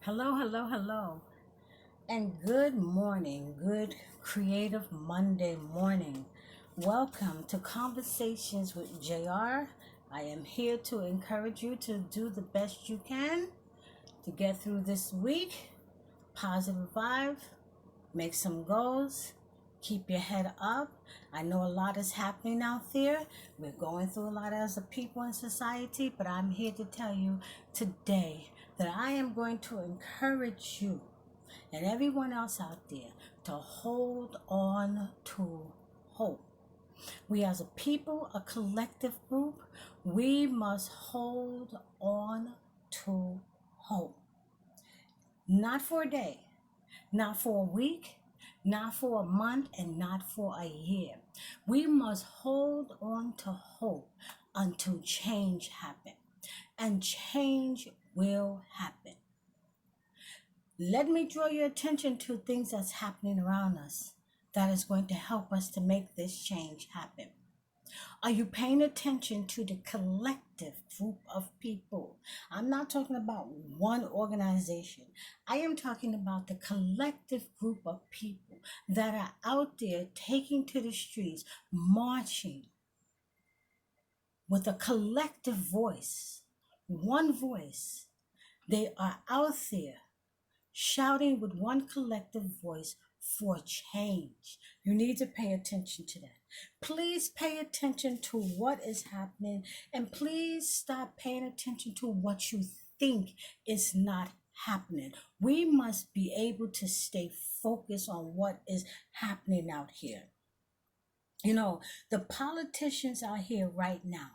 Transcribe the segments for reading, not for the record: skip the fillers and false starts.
Hello, hello, hello, and good morning, good creative Monday morning. Welcome to Conversations with JR. I am here to encourage you to do the best you can to get through this week. Positive vibe, make some goals, keep your head up. I know a lot is happening out there. We're going through a lot as a people in society, but I'm here to tell you today that I am going to encourage you and everyone else out there to hold on to hope. We as a people, a collective group, we must hold on to hope. Not for a day, not for a week, not for a month, and not for a year. We must hold on to hope until change happens. And change will happen. Let me draw your attention to things that's happening around us that is going to help us to make this change happen. Are you paying attention to the collective group of people? I'm not talking about one organization. I am talking about the collective group of people that are out there taking to the streets, marching with a collective voice, one voice. They are out there shouting with one collective voice for change. You need to pay attention to that. Please pay attention to what is happening, and please stop paying attention to what you think is not happening. We must be able to stay focused on what is happening out here. The politicians out here right now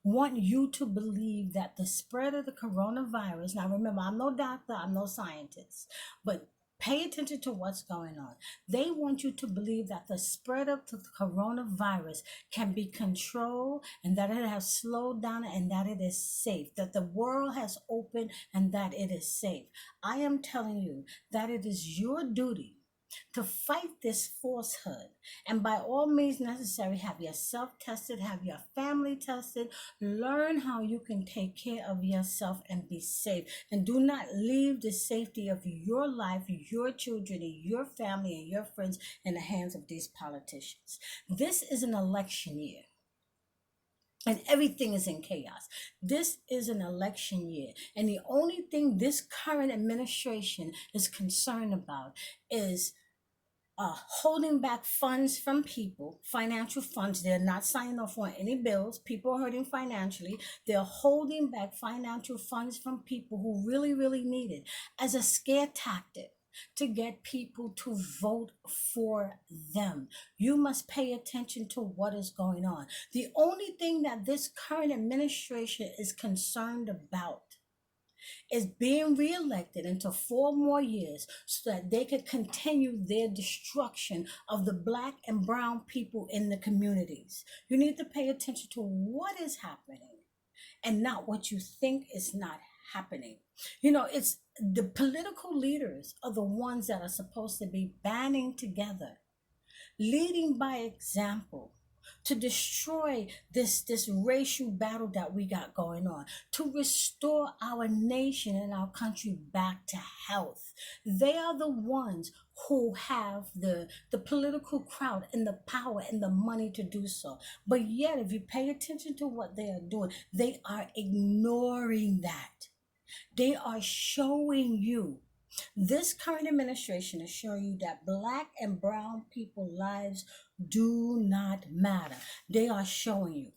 want you to believe that the spread of the coronavirus, now remember, I'm no doctor, I'm no scientist, but pay attention to what's going on. They want you to believe that the spread of the coronavirus can be controlled and that it has slowed down and that it is safe, that the world has opened and that it is safe. I am telling you that it is your duty to fight this falsehood, and by all means necessary, have yourself tested, have your family tested, learn how you can take care of yourself and be safe, and do not leave the safety of your life, your children, and your family and your friends in the hands of these politicians. This is an election year and everything is in chaos. This is an election year, and the only thing this current administration is concerned about is holding back funds from people, financial funds. They're not signing off on any bills. People are hurting financially. They're holding back financial funds from people who really, really need it as a scare tactic to get people to vote for them. You must pay attention to what is going on. The only thing that this current administration is concerned about is being reelected into 4 more years so that they could continue their destruction of the Black and brown people in the communities. You need to pay attention to what is happening and not what you think is not happening. It's the political leaders are the ones that are supposed to be banding together, leading by example, to destroy this racial battle that we got going on, to restore our nation and our country back to health. They are the ones who have the political crowd and the power and the money to do so. But yet, if you pay attention to what they are doing, they are ignoring that. They are showing you, this current administration is showing you that Black and brown people lives do not matter. They are showing you.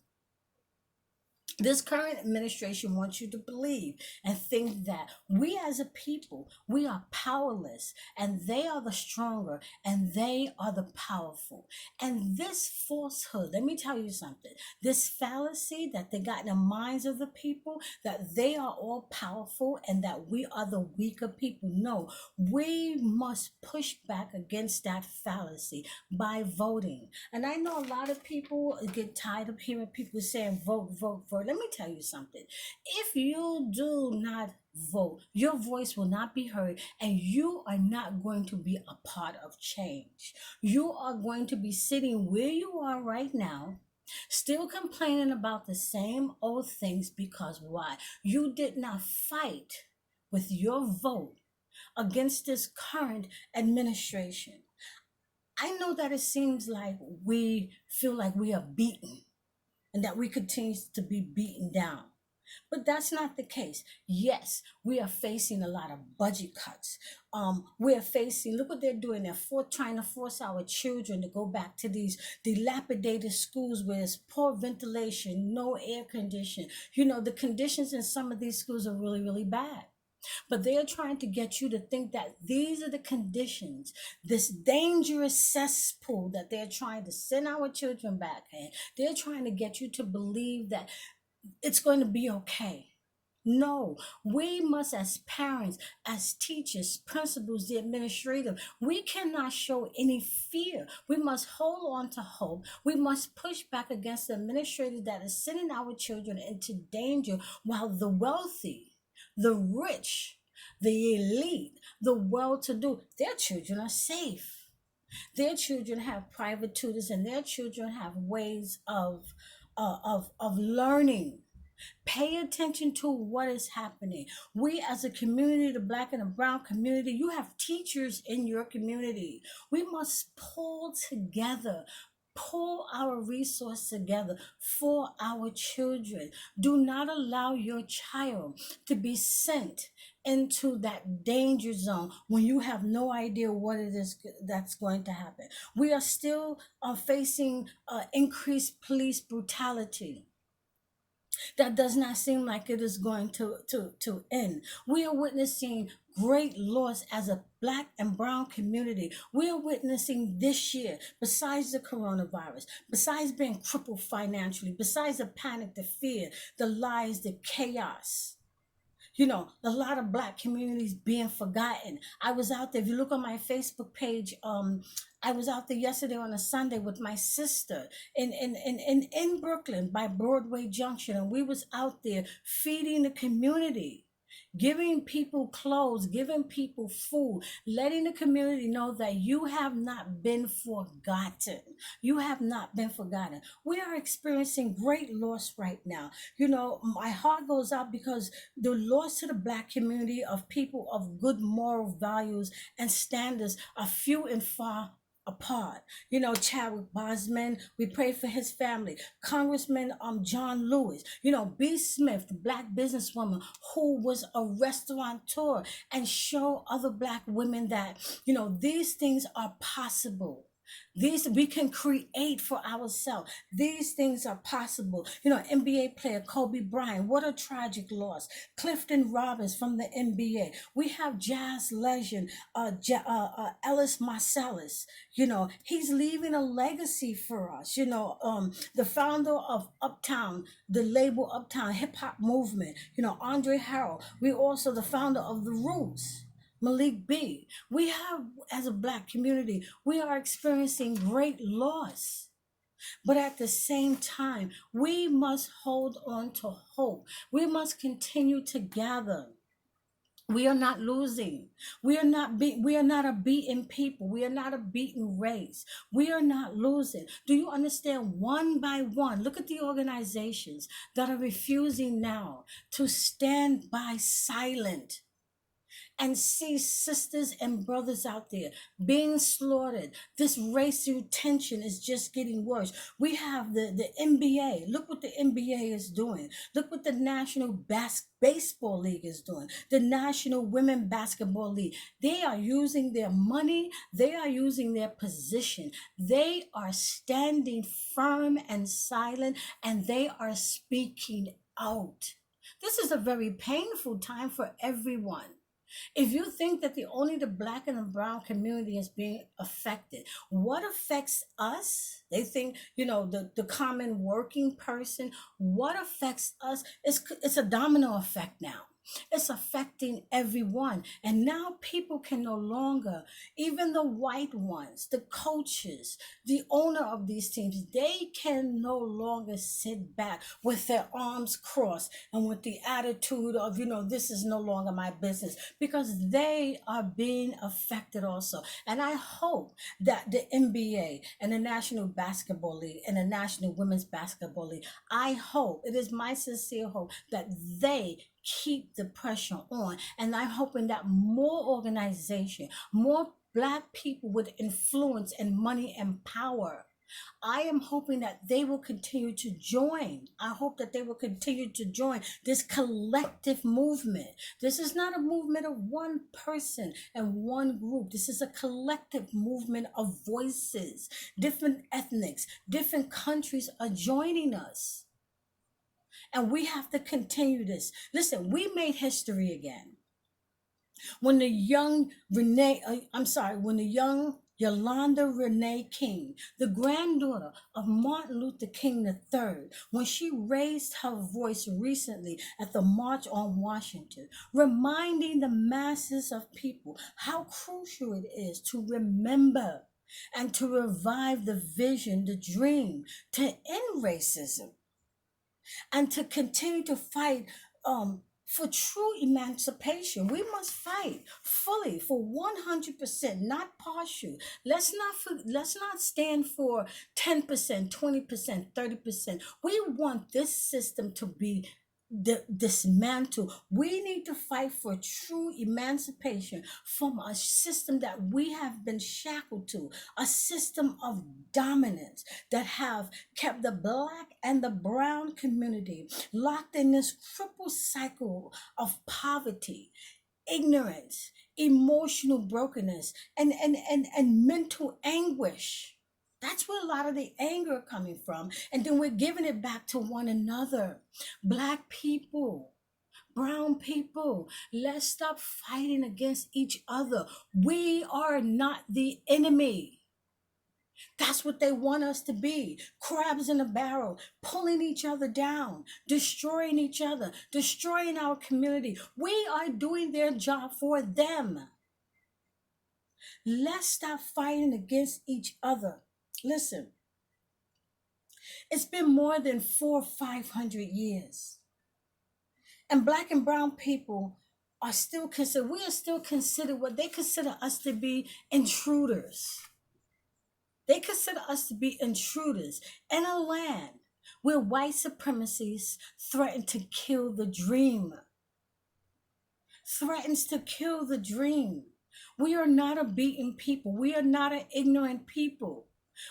This current administration wants you to believe and think that we as a people, we are powerless and they are the stronger and they are the powerful. And this falsehood, let me tell you something, this fallacy that they got in the minds of the people, that they are all powerful and that we are the weaker people. No, we must push back against that fallacy by voting. And I know a lot of people get tired of hearing people saying vote, vote, vote. Let me tell you something. If you do not vote, your voice will not be heard and you are not going to be a part of change. You are going to be sitting where you are right now, still complaining about the same old things, because why? You did not fight with your vote against this current administration. I know that it seems like we feel like we are beaten and that we continue to be beaten down. But that's not the case. Yes, we are facing a lot of budget cuts. We are facing, look what they're doing. Trying to force our children to go back to these dilapidated schools where there's poor ventilation, no air conditioning. You know, the conditions in some of these schools are really, really bad. But they are trying to get you to think that these are the conditions, this dangerous cesspool that they're trying to send our children back in. They're trying to get you to believe that it's going to be okay. No, we must, as parents, as teachers, principals, the administrative, we cannot show any fear. We must hold on to hope. We must push back against the administrator that is sending our children into danger while the wealthy, the rich, the elite, the well-to-do, their children are safe. Their children have private tutors and their children have ways of learning. Pay attention to what is happening. We as a community, the Black and the brown community, you have teachers in your community. We must pull together, pull our resources together for our children. Do not allow your child to be sent into that danger zone when you have no idea what it is that's going to happen. We are still facing increased police brutality that does not seem like it is going to end. We are witnessing great loss as a Black and brown community. We are witnessing this year, besides the coronavirus, besides being crippled financially, besides the panic, the fear, the lies, the chaos. You know, a lot of Black communities being forgotten. I was out there. If you look on my Facebook page, I was out there yesterday on a Sunday with my sister in Brooklyn by Broadway Junction, and we was out there feeding the community, giving people clothes, giving people food, letting the community know that you have not been forgotten. You have not been forgotten. We are experiencing great loss right now. You know, my heart goes out because the loss to the Black community of people of good moral values and standards are few and far apart. You know, Chadwick Boseman, we pray for his family. Congressman John Lewis, you know, B. Smith, the Black businesswoman who was a restaurateur and show other Black women that, you know, these things are possible. These we can create for ourselves. These things are possible. You know, NBA player Kobe Bryant, what a tragic loss. Clifton Robbins from the NBA. We have jazz legend Ellis Marsalis. You know, he's leaving a legacy for us. You know, the founder of Uptown, the label Uptown hip hop movement. You know, Andre Harrell. We also the founder of the Roots. Malik B. We have, as a Black community, we are experiencing great loss. But at the same time, we must hold on to hope. We must continue to gather. We are not losing. We are not a beaten people. We are not a beaten race. We are not losing. Do you understand? One by one, look at the organizations that are refusing now to stand by silent and see sisters and brothers out there being slaughtered. This racial tension is just getting worse. We have the NBA. Look what the NBA is doing. Look what the National Baseball League is doing. The National Women Basketball League. They are using their money. They are using their position. They are standing firm and silent, and they are speaking out. This is a very painful time for everyone. If you think that only the Black and the brown community is being affected, what affects us? They think, you know, the common working person, what affects us it's a domino effect now. It's affecting everyone. And now people can no longer, even the white ones, the coaches, the owner of these teams, they can no longer sit back with their arms crossed and with the attitude of, you know, this is no longer my business, because they are being affected also. And I hope that the NBA and the National Basketball League and the National Women's Basketball League, I hope, it is my sincere hope that they keep the pressure on. And I'm hoping that more organization, more Black people with influence and money and power, I am hoping that they will continue to join. I hope that they will continue to join this collective movement. This is not a movement of one person and one group. This is a collective movement of voices. Different ethnics, different countries are joining us. And we have to continue this. Listen, we made history again. When the young when the young Yolanda Renee King, the granddaughter of Martin Luther King III, when she raised her voice recently at the March on Washington, reminding the masses of people how crucial it is to remember and to revive the vision, the dream to end racism and to continue to fight for true emancipation. We must fight fully for 100%, not partial. Let's not stand for 10%, 20%, 30%. We want this system to be dismantle. We need to fight for true emancipation from a system that we have been shackled to, a system of dominance that have kept the Black and the brown community locked in this crippled cycle of poverty, ignorance, emotional brokenness, and mental anguish. That's where a lot of the anger coming from. And then we're giving it back to one another. Black people, brown people, let's stop fighting against each other. We are not the enemy. That's what they want us to be. Crabs in a barrel, pulling each other down, destroying each other, destroying our community. We are doing their job for them. Let's stop fighting against each other. Listen, it's been more than 400-500 years. And Black and brown people are still considered, we are still considered what they consider us to be intruders. They consider us to be intruders in a land where white supremacists threaten to kill the dream. Threatens to kill the dream. We are not a beaten people. We are not an ignorant people.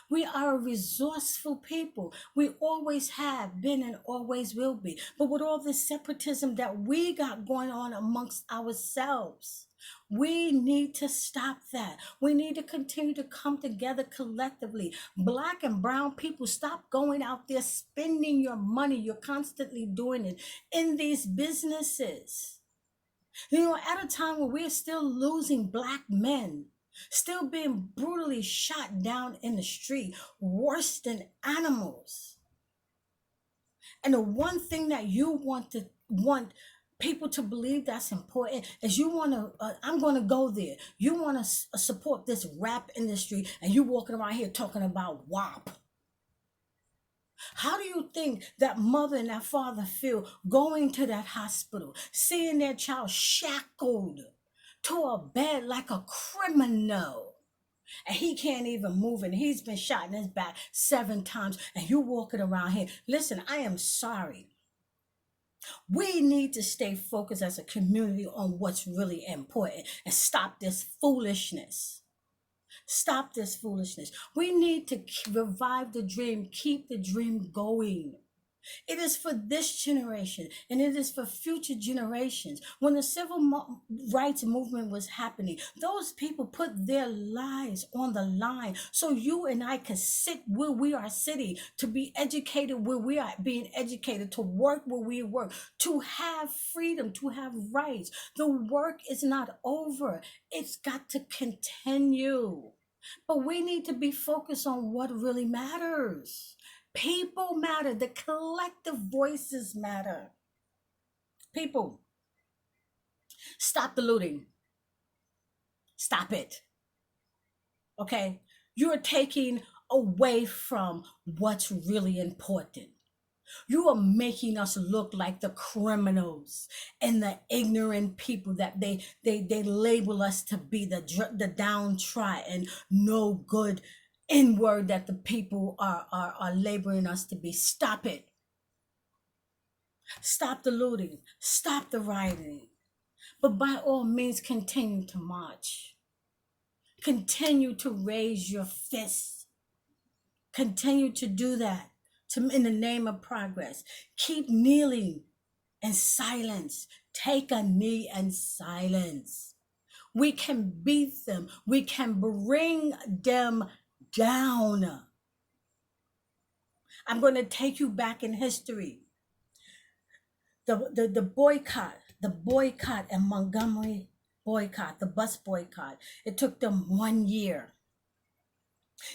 We are a resourceful people. We always have been and always will be. But with all the separatism that we got going on amongst ourselves, we need to stop that. We need to continue to come together collectively. Black and brown people, stop going out there spending your money. You're constantly doing it in these businesses. At a time where we're still losing Black men, still being brutally shot down in the street, worse than animals. And the one thing that you want people to believe that's important is you want to, I'm going to go there. You want to support this rap industry and you walking around here talking about WAP. How do you think that mother and that father feel going to that hospital, seeing their child shackled to a bed like a criminal? And he can't even move and he's been shot in his back 7 times and you walking around here. Listen, I am sorry. We need to stay focused as a community on what's really important and stop this foolishness. Stop this foolishness. We need to revive the dream, keep the dream going. It is for this generation and it is for future generations. When the civil rights movement was happening, those people put their lives on the line so you and I can sit where we are sitting, to be educated where we are being educated, to work where we work, to have freedom, to have rights. The work is not over. It's got to continue. But we need to be focused on what really matters. People matter. The collective voices matter. People, stop the looting. Stop it. Okay? You're taking away from what's really important. You are making us look like the criminals and the ignorant people that they label us to be, the downtrodden, no good N-word that the people are labeling us to be. Stop it. Stop the looting. Stop the rioting. But by all means, continue to march. Continue to raise your fists. Continue to do that in the name of progress. Keep kneeling in silence. Take a knee in silence. We can beat them. We can bring them down. I'm going to take you back in history. The boycott in Montgomery boycott, the bus boycott. It took them 1 year.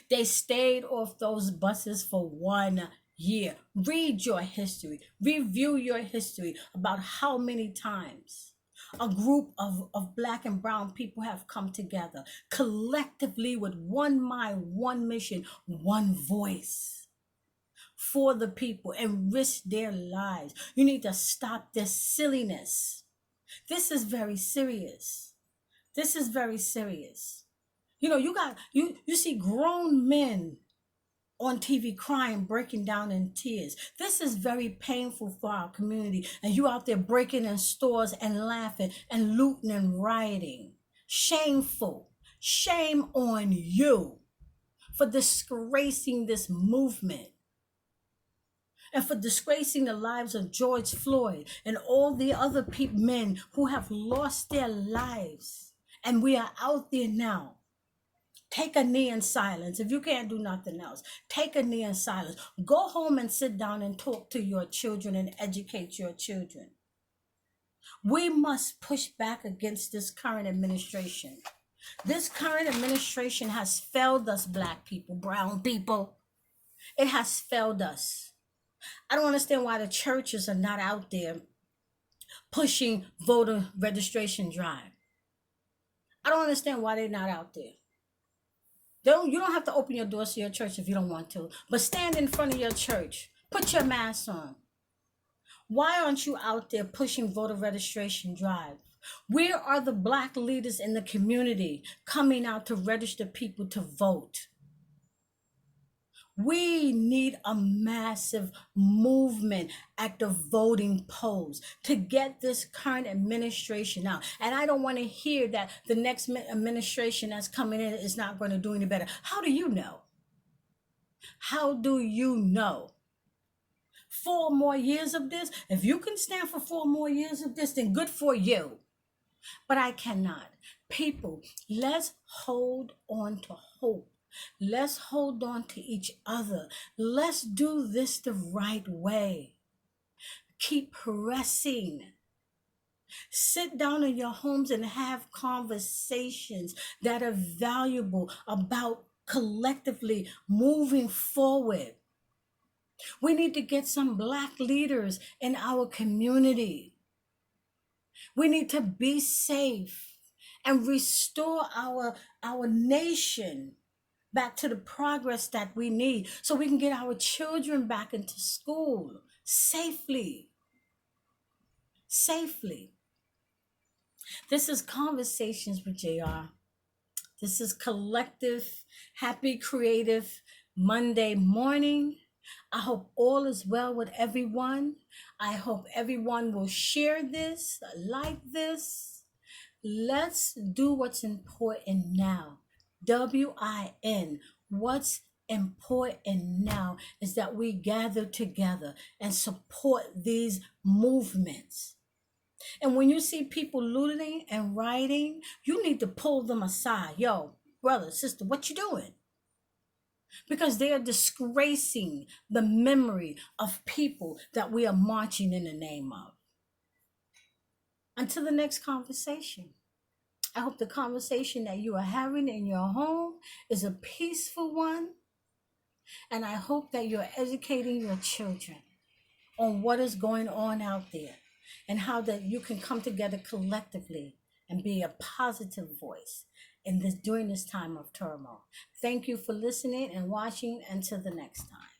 They stayed off those buses for 1 year. Read your history. Review your history about how many times a group of Black and brown people have come together collectively with one mind, one mission, one voice for the people and risk their lives. You need to stop this silliness. This is very serious. This is very serious. You know, you see grown men on TV crying, breaking down in tears. This is very painful for our community. And you out there breaking in stores and laughing and looting and rioting. Shameful. Shame on you for disgracing this movement and for disgracing the lives of George Floyd and all the other men who have lost their lives. And we are out there now. Take a knee in silence. If you can't do nothing else, take a knee in silence. Go home and sit down and talk to your children and educate your children. We must push back against this current administration. This current administration has failed us, Black people, brown people. It has failed us. I don't understand why the churches are not out there pushing voter registration drive. I don't understand why they're not out there. You don't have to open your doors to your church if you don't want to, but stand in front of your church. Put your mask on. Why aren't you out there pushing voter registration drive? Where are the Black leaders in the community coming out to register people to vote? We need a massive movement at the voting polls to get this current administration out. And I don't want to hear that the next administration that's coming in is not going to do any better. How do you know? How do you know? 4 more years of this? If you can stand for 4 more years of this, then good for you. But I cannot. People, let's hold on to hope. Let's hold on to each other. Let's do this the right way. Keep pressing. Sit down in your homes and have conversations that are valuable about collectively moving forward. We need to get some Black leaders in our community. We need to be safe and restore our nation back to the progress that we need so we can get our children back into school safely. Safely. This is Conversations with JR. This is collective, happy, creative Monday morning. I hope all is well with everyone. I hope everyone will share this, like this. Let's do what's important now. WIN. What's important now is that we gather together and support these movements. And when you see people looting and rioting, you need to pull them aside. Yo, brother, sister, what you doing? Because they are disgracing the memory of people that we are marching in the name of. Until the next conversation, I hope the conversation that you are having in your home is a peaceful one. And I hope that you're educating your children on what is going on out there and how that you can come together collectively and be a positive voice during this time of turmoil. Thank you for listening and watching. Until the next time.